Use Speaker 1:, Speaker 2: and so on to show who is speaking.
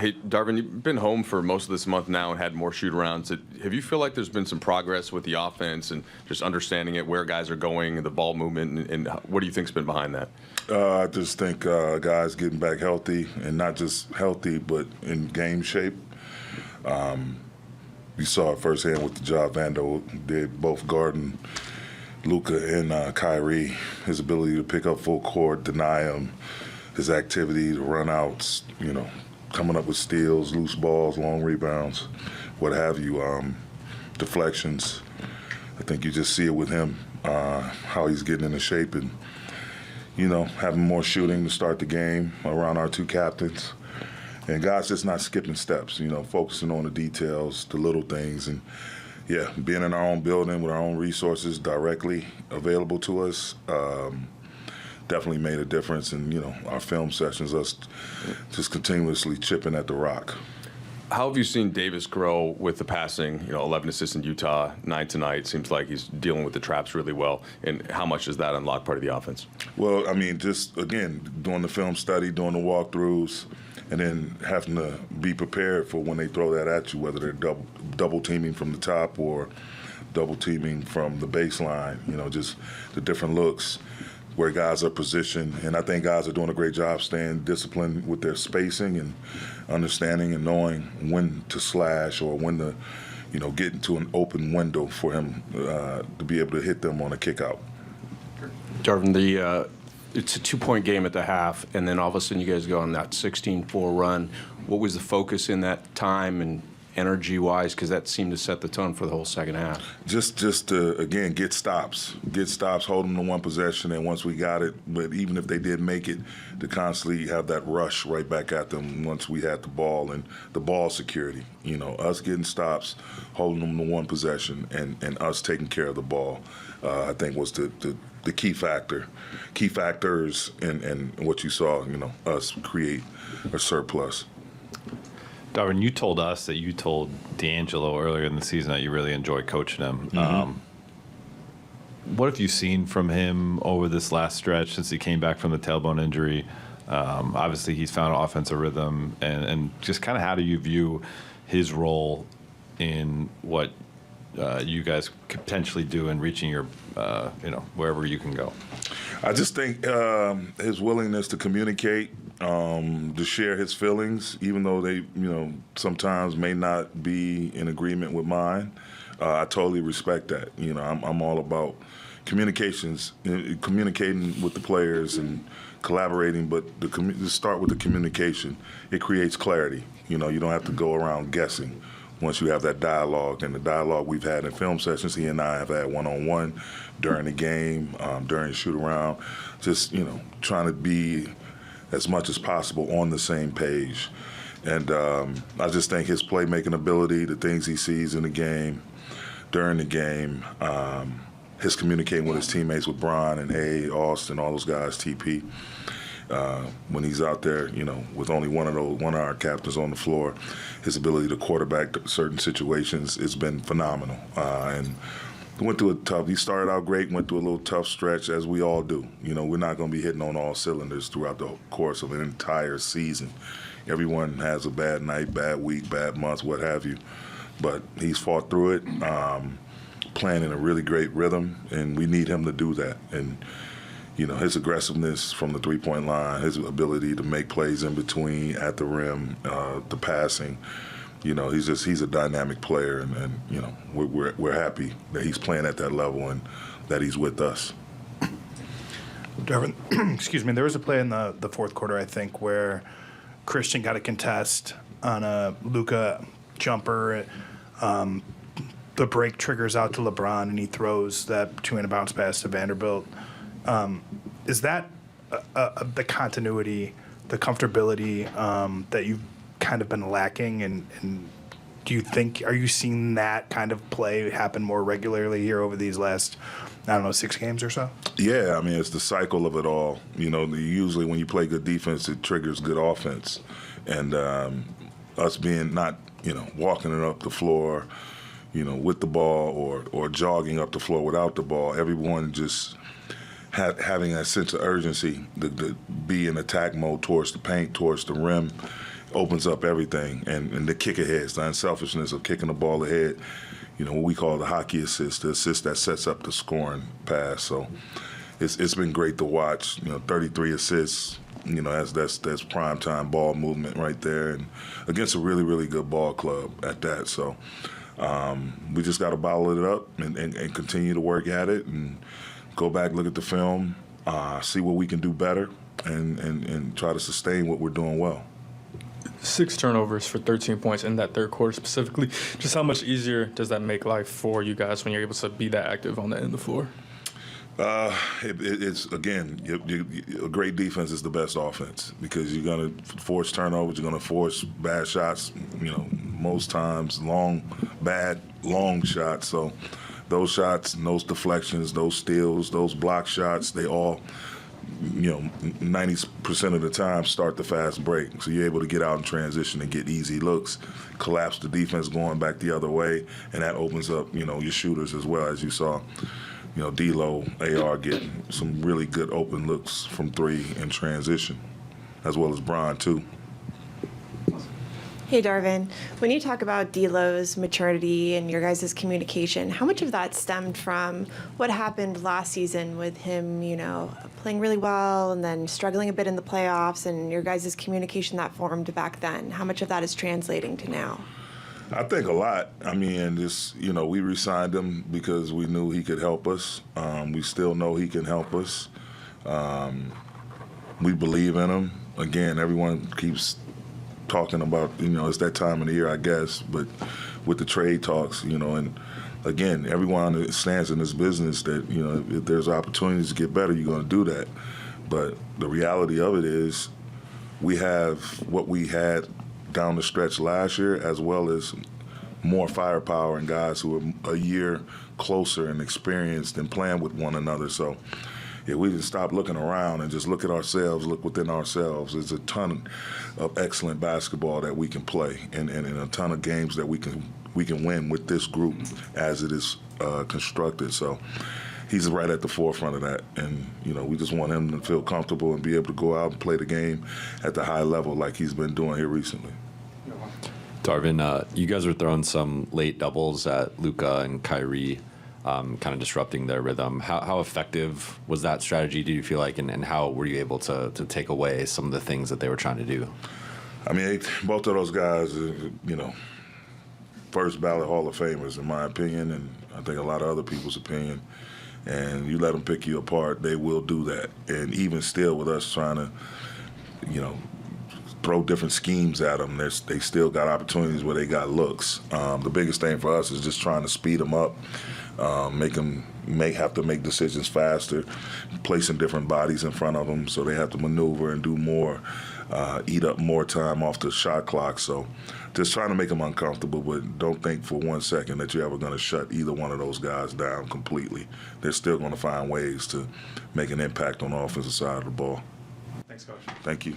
Speaker 1: Hey, Darvin, you've been home for most of this month now and had more shoot-arounds. Have you feel like there's been some progress with the offense and just understanding it, where guys are going, the ball movement, and what do you think's been behind that?
Speaker 2: I just think guys getting back healthy, and not just healthy, but in game shape. You saw it firsthand with the job Vando did, both guarding Luka and Kyrie. His ability to pick up full court, deny him, his activity, the run outs, coming up with steals, loose balls, long rebounds, what have you, deflections. I think you just see it with him, how he's getting into shape and, having more shooting to start the game around our two captains. And guys just not skipping steps, focusing on the details, the little things. And, yeah, being in our own building with our own resources directly available to us, definitely made a difference. And, our film sessions, us just continuously chipping at the rock.
Speaker 1: How have you seen Davis grow with the passing? 11 assists in Utah, 9 tonight. Seems like he's dealing with the traps really well. And how much does that unlock part of the offense? Well, just, again, doing the film study, doing the walkthroughs, and then having to be prepared for when they throw that at you, whether they're double teaming from the top or double teaming from the baseline, just the different looks where guys are positioned. And I think guys are doing a great job staying disciplined with their spacing and understanding and knowing when to slash or when to, get into an open window for him to be able to hit them on a kick out.
Speaker 3: Darvin, it's a 2-point game at the half, and then all of a sudden you guys go on that 16-4 run. What was the focus in that time and energy-wise? Because that seemed to set the tone for the whole second half.
Speaker 2: Just to, again, get stops, hold them to one possession, and once we got it, but even if they did make it, to constantly have that rush right back at them once we had the ball and the ball security. Us getting stops, holding them to one possession, and us taking care of the ball, I think was the key factor. Key factors in what you saw, us create a surplus.
Speaker 4: Darvin, you told us that you told D'Angelo earlier in the season that you really enjoyed coaching him.
Speaker 2: Mm-hmm.
Speaker 4: What have you seen from him over this last stretch since he came back from the tailbone injury? Obviously, he's found an offensive rhythm, and just kind of how do you view his role in what you guys could potentially do in reaching your, wherever you can go?
Speaker 2: I just think his willingness to communicate, to share his feelings, even though they, sometimes may not be in agreement with mine. I totally respect that. I'm all about communicating with the players and collaborating, but to start with the communication, it creates clarity. You don't have to go around guessing once you have that dialogue. And the dialogue we've had in film sessions, he and I have had one-on-one during the game, during the shoot-around, just, trying to be as much as possible on the same page. And I just think his playmaking ability, the things he sees in the game, during the game, his communicating with his teammates, with Bron and A, Austin, all those guys, TP, when he's out there, with only one of our captains on the floor, his ability to quarterback certain situations has been phenomenal. And went through he started out great, went through a little tough stretch, as we all do. We're not going to be hitting on all cylinders throughout the course of an entire season. Everyone has a bad night, bad week, bad month, what have you. But he's fought through it, playing in a really great rhythm, and we need him to do that. And, his aggressiveness from the three-point line, his ability to make plays in between, at the rim, the passing, he's a dynamic player, and we're happy that he's playing at that level and that he's with us.
Speaker 5: Darvin, excuse me, there was a play in the fourth quarter, I think, where Christian got a contest on a Luka jumper. The break triggers out to LeBron, and he throws that between a bounce pass to Vanderbilt. Is that the continuity, the comfortability that you've kind of been lacking? And do you think, are you seeing that kind of play happen more regularly here over these last, 6 games or so?
Speaker 2: Yeah, it's the cycle of it all. Usually when you play good defense, it triggers good offense. And us being not, walking it up the floor, with the ball or jogging up the floor without the ball, everyone just having a sense of urgency to be in attack mode towards the paint, towards the rim, opens up everything. And the kick aheads, the unselfishness of kicking the ball ahead, what we call the hockey assist, the assist that sets up the scoring pass. So it's been great to watch. 33 assists. That's primetime ball movement right there, and against a really, really good ball club at that. So we just got to bottle it up and continue to work at it and go back, look at the film, see what we can do better, and try to sustain what we're doing well.
Speaker 6: 6 turnovers for 13 points in that third quarter specifically. Just how much easier does that make life for you guys when you're able to be that active on the end of the floor?
Speaker 2: It's again, a great defense is the best offense because you're going to force turnovers, you're going to force bad shots, most times bad long shots. So those shots, and those deflections, those steals, those block shots, they all, 90% of the time start the fast break. So you're able to get out in transition and get easy looks, collapse the defense going back the other way, and that opens up, your shooters as well, as you saw. D'Lo, AR getting some really good open looks from 3 in transition, as well as Bron, too.
Speaker 7: Hey, Darvin. When you talk about D'Lo's maturity and your guys' communication, how much of that stemmed from what happened last season with him, playing really well and then struggling a bit in the playoffs, and your guys' communication that formed back then? How much of that is translating to now?
Speaker 2: I think a lot. We re-signed him because we knew he could help us. We still know he can help us. We believe in him. Again, everyone keeps talking about, it's that time of the year, I guess, but with the trade talks, and again, everyone understands in this business that, if there's opportunities to get better, you're going to do that. But the reality of it is we have what we had down the stretch last year, as well as more firepower and guys who are a year closer and experienced and playing with one another. So if we just stop looking around and just look at ourselves, look within ourselves, there's a ton of excellent basketball that we can play and a ton of games that we can win with this group as it is constructed. So he's right at the forefront of that. And, we just want him to feel comfortable and be able to go out and play the game at the high level like he's been doing here recently.
Speaker 8: Darvin, you guys were throwing some late doubles at Luka and Kyrie, kind of disrupting their rhythm. How effective was that strategy, do you feel like, and how were you able to take away some of the things that they were trying to do?
Speaker 2: Both of those guys are, first ballot Hall of Famers, in my opinion, and I think a lot of other people's opinion. And you let them pick you apart, they will do that. And even still with us trying to, throw different schemes at them, they still got opportunities where they got looks. The biggest thing for us is just trying to speed them up, make them have to make decisions faster, placing different bodies in front of them so they have to maneuver and do more, eat up more time off the shot clock. So just trying to make them uncomfortable, but don't think for 1 second that you're ever going to shut either one of those guys down completely. They're still going to find ways to make an impact on the offensive side of the ball.
Speaker 6: Thanks, Coach.
Speaker 2: Thank you.